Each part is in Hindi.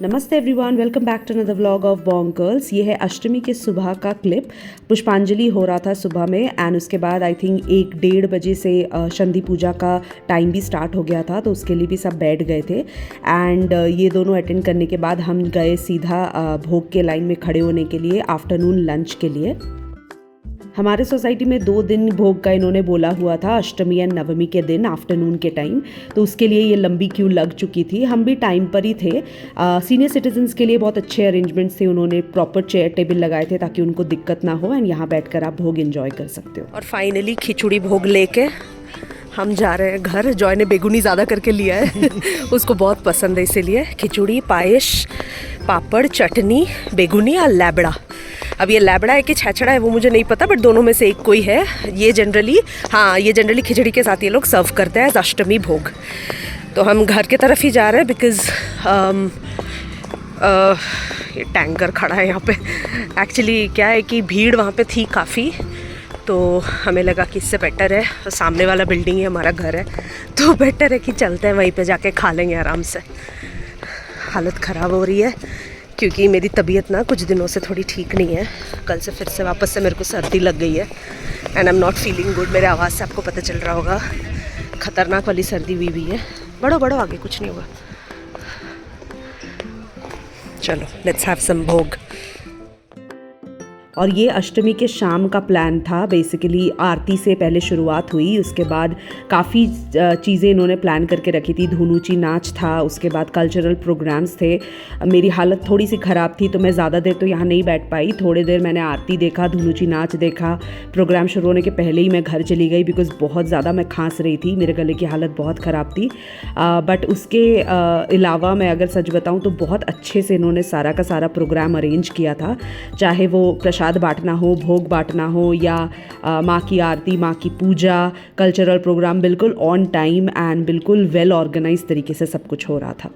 नमस्ते everyone, welcome back to another vlog of bong girls. ये है अष्टमी के सुबह का क्लिप। पुष्पांजलि हो रहा था सुबह में एंड उसके बाद आई थिंक 1-1:30 बजे से संधि पूजा का टाइम भी स्टार्ट हो गया था, तो उसके लिए भी सब बैठ गए थे। एंड ये दोनों अटेंड करने के बाद हम गए सीधा भोग के लाइन में खड़े होने के लिए आफ्टरनून लंच के लिए। हमारे सोसाइटी में 2 दिन भोग का इन्होंने बोला हुआ था, अष्टमी एंड नवमी के दिन आफ्टरनून के टाइम, तो उसके लिए ये लंबी क्यू लग चुकी थी। हम भी टाइम पर ही थे। सीनियर सिटीजन्स के लिए बहुत अच्छे अरेंजमेंट्स थे, उन्होंने प्रॉपर चेयर टेबल लगाए थे ताकि उनको दिक्कत ना हो एंड यहाँ बैठकर आप भोग एंजॉय कर सकते हो। और फाइनली खिचड़ी भोग लेके हम जा रहे हैं घर। जॉय ने बेगुनी ज़्यादा करके लिया है उसको बहुत पसंद है, इसीलिए खिचड़ी, पायस, पापड़, चटनी, बेगुनी और लैबड़ा। अब ये लैबड़ा है कि छेछड़ा है वो मुझे नहीं पता, बट दोनों में से एक कोई है। ये जनरली खिचड़ी के साथ ये लोग सर्व करते हैं अष्टमी भोग। तो हम घर के तरफ ही जा रहे हैं बिकॉज़ ये टैंकर खड़ा है यहाँ पे। एक्चुअली क्या है कि भीड़ वहाँ पे थी काफ़ी, तो हमें लगा कि इससे बेटर है, सामने वाला बिल्डिंग ही हमारा घर है, तो बेटर है कि चलते हैं वहीं पे जाके खा लेंगे आराम से। हालत ख़राब हो रही है क्योंकि मेरी तबीयत ना कुछ दिनों से थोड़ी ठीक नहीं है। कल से फिर से वापस से मेरे को सर्दी लग गई है and I am not feeling good. मेरे आवाज़ से आपको पता चल रहा होगा, ख़तरनाक वाली सर्दी हुई है। बढ़ो आगे कुछ नहीं होगा। चलो लेट्स हैव सम भोग। और ये अष्टमी के शाम का प्लान था। बेसिकली आरती से पहले शुरुआत हुई, उसके बाद काफ़ी चीज़ें इन्होंने प्लान करके रखी थी। धुनुची नाच था, उसके बाद कल्चरल प्रोग्राम्स थे। मेरी हालत थोड़ी सी ख़राब थी तो मैं ज़्यादा देर तो यहाँ नहीं बैठ पाई। थोड़ी देर मैंने आरती देखा, धुनुची नाच देखा। प्रोग्राम शुरू होने के पहले ही मैं घर चली गई बिकॉज़ बहुत ज़्यादा मैं खांस रही थी, मेरे गले की हालत बहुत ख़राब थी। बट उसके अलावा मैं अगर सच बताऊँ तो बहुत अच्छे से इन्होंने सारा का सारा प्रोग्राम अरेंज किया था। चाहे वो प्रसाद बांटना हो, भोग बांटना हो, या माँ की आरती, माँ की पूजा, कल्चरल प्रोग्राम, बिल्कुल ऑन टाइम एंड बिल्कुल वेल ऑर्गेनाइज तरीके से सब कुछ हो रहा था।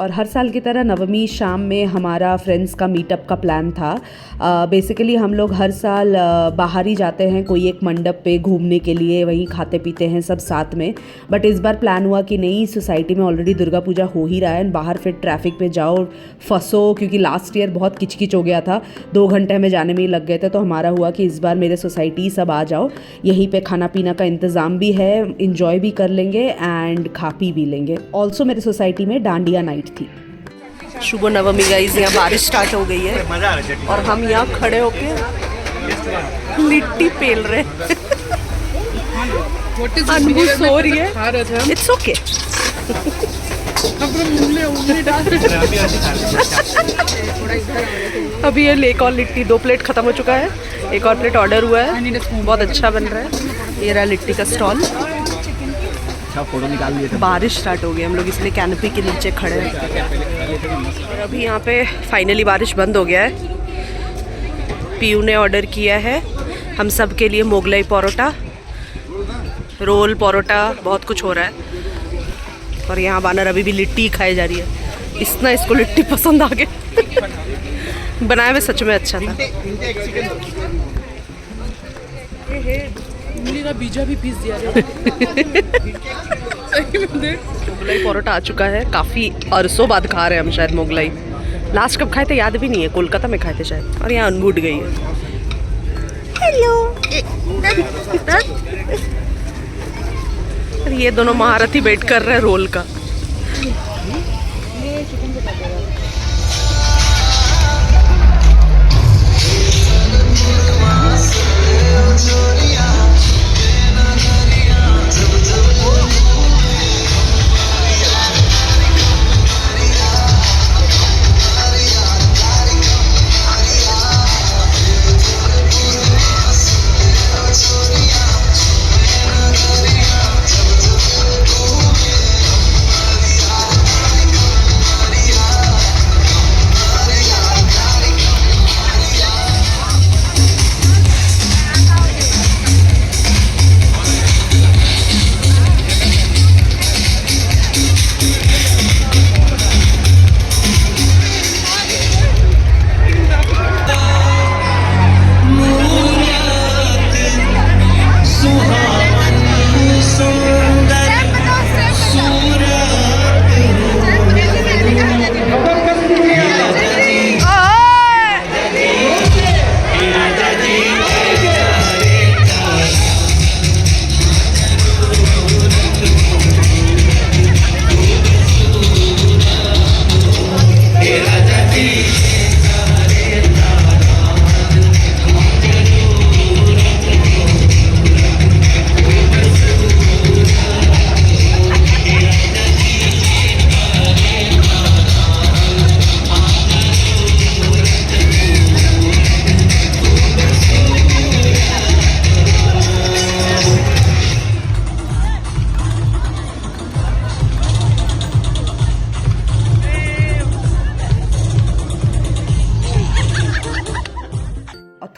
और हर साल की तरह नवमी शाम में हमारा फ्रेंड्स का मीटअप का प्लान था। बेसिकली हम लोग हर साल बाहर ही जाते हैं कोई एक मंडप पे घूमने के लिए, वहीं खाते पीते हैं सब साथ में। बट इस बार प्लान हुआ कि नहीं, सोसाइटी में ऑलरेडी दुर्गा पूजा हो ही रहा है, बाहर फिर ट्रैफिक पे जाओ फंसो, क्योंकि लास्ट ईयर बहुत किचकिच हो गया था, 2 घंटे हमें जाने में ही लग गए थे। तो हमारा हुआ कि इस बार मेरे सोसाइटी सब आ जाओ, यहीं पे खाना पीना का इंतज़ाम भी है, इंजॉय भी कर लेंगे एंड खा पी भी लेंगे। ऑल्सो मेरे सोसाइटी में डांडिया नाइट थी। शुभ नवमी गाइस, यहाँ बारिश स्टार्ट हो गई है और हम यहाँ खड़े होके लिट्टी पेल रहे हैं। अनबू सो रही है, इट्स ओके। अभी ये एक और लिट्टी, 2 प्लेट खत्म हो चुका है, एक और प्लेट ऑर्डर हुआ है, बहुत अच्छा बन रहा है। ये रहा लिट्टी का स्टॉल। फोटो निकाल लिए थे। बारिश स्टार्ट हो गई, हम लोग इसलिए कैनोपी के नीचे खड़े हैं और अभी यहाँ पे फाइनली बारिश बंद हो गया है। पीयू ने ऑर्डर किया है हम सब के लिए मोगलाई परोठा, रोल परोठा, बहुत कुछ हो रहा है। और यहाँ बानर अभी भी लिट्टी खाई जा रही है, इतना इसको लिट्टी पसंद आ गया। बनाया हुआ सच में अच्छा था। का बीजा भी पीस दिया। मोगलाई परोठा आ चुका है, काफ़ी अरसों बाद खा रहे हैं हम शायद मोगलाई। लास्ट कब खाए थे याद भी नहीं है, कोलकाता में खाए थे शायद। और यहाँ अनबूट गई है। हेलो। ये दोनों महारथी वेट कर रहे हैं रोल का।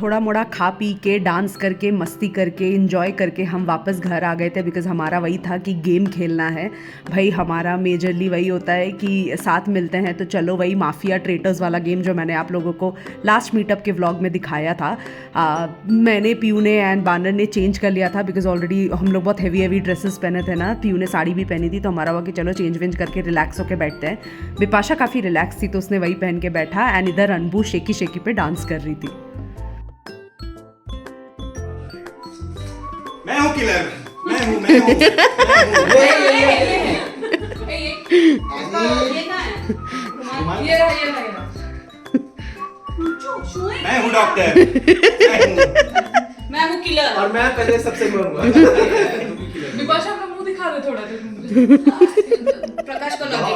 थोड़ा मोड़ा खा पी के, डांस करके, मस्ती करके, इंजॉय करके हम वापस घर आ गए थे। बिकॉज़ हमारा वही था कि गेम खेलना है भाई। हमारा मेजरली वही होता है कि साथ मिलते हैं तो चलो वही माफिया ट्रेटर्स वाला गेम जो मैंने आप लोगों को लास्ट मीटअप के व्लॉग में दिखाया था। मैंने, पीयू ने एंड बानर ने चेंज कर लिया था बिकॉज़ ऑलरेडी हम लोग बहुत हैवी ड्रेसेस पहने थे ना। पीयू ने साड़ी भी पहनी थी, तो हमारा हुआ कि चलो चेंज वेंज करके रिलैक्स होकर बैठते हैं। बिपाशा काफ़ी रिलैक्स थी तो उसने वही पहन के बैठा, एंड इधर अनबू शेकी शेकी पे डांस कर रही थी। मैं हूँ किलर, मैं हूँ मैं हूँ डॉक्टर, मैं हूँ किलर और मैं पहले सबसे मरूंगा। विपाशा अपना मुंह दिखा दे थोड़ा प्रकाश को लगे।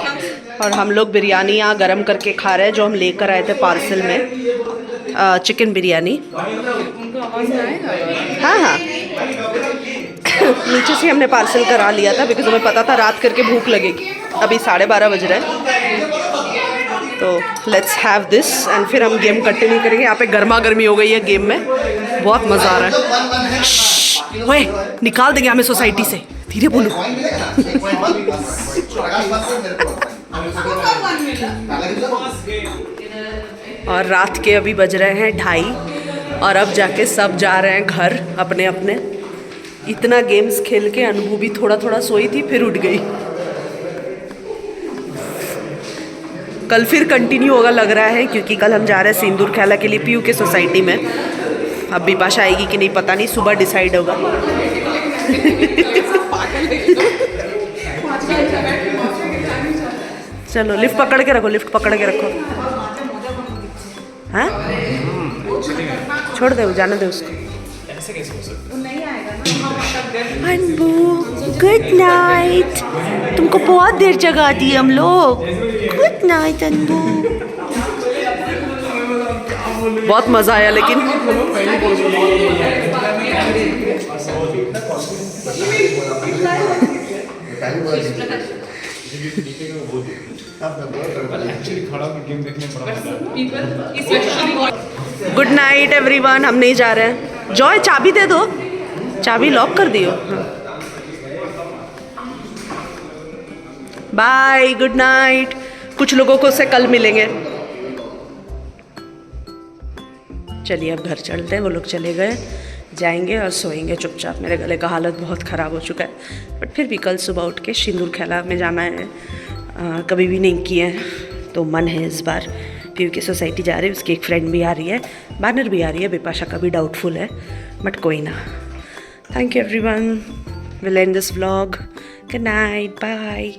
और हम लोग बिरयानी यहाँ गरम करके खा रहे हैं जो हम लेकर आए थे पार्सल में, चिकन बिरयानी। हाँ हाँ नीचे से हमने पार्सल करा लिया था बिकॉज हमें पता था रात करके भूख लगेगी। अभी 12:30 बज रहे हैं, तो लेट्स हैव दिस एंड फिर हम गेम कंटिन्यू करेंगे। यहाँ पे गर्मा गर्मी हो गई है गेम में, बहुत मज़ा आ रहा है। ओए निकाल देंगे हमें सोसाइटी से, धीरे बोलो। और रात के अभी बज रहे हैं 2:30 और अब जाके सब जा रहे हैं घर अपने अपने। इतना गेम्स खेल के अनुभू भी थोड़ा थोड़ा सोई थी, फिर उठ गई। कल फिर कंटिन्यू होगा लग रहा है, क्योंकि कल हम जा रहे हैं सिंदूर खेला के लिए पीयू के सोसाइटी में। अब बिपाशा आएगी कि नहीं पता नहीं, सुबह डिसाइड होगा। चलो लिफ्ट पकड़ के रखो, लिफ्ट पकड़ के रखो। हाँ छोड़ दे, जाने दे उसको। Anbu good night. तुमको बहुत देर जगा दी हम लोग। Good night Anbu. बहुत मजा आया लेकिन। गुड नाइट एवरीवन, हम नहीं जा रहे हैं। जॉय चाबी दे दो, चाबी लॉक कर दियो। Bye, good night. कुछ लोगों को से कल मिलेंगे। चलिए अब घर चलते हैं, वो लोग चले गए, जाएंगे और सोएंगे चुपचाप। मेरे गले का हालत बहुत ख़राब हो चुका है, बट फिर भी कल सुबह उठ के सिंदूर खेला में जाना है। कभी भी नहीं किए हैं तो मन है इस बार। पीयू की सोसाइटी जा रही है, उसकी एक फ्रेंड भी आ रही है, बैनर भी आ रही है। बिपाशा का भी डाउटफुल है, बट कोई ना। Thank you everyone, will end this vlog. Good night, bye.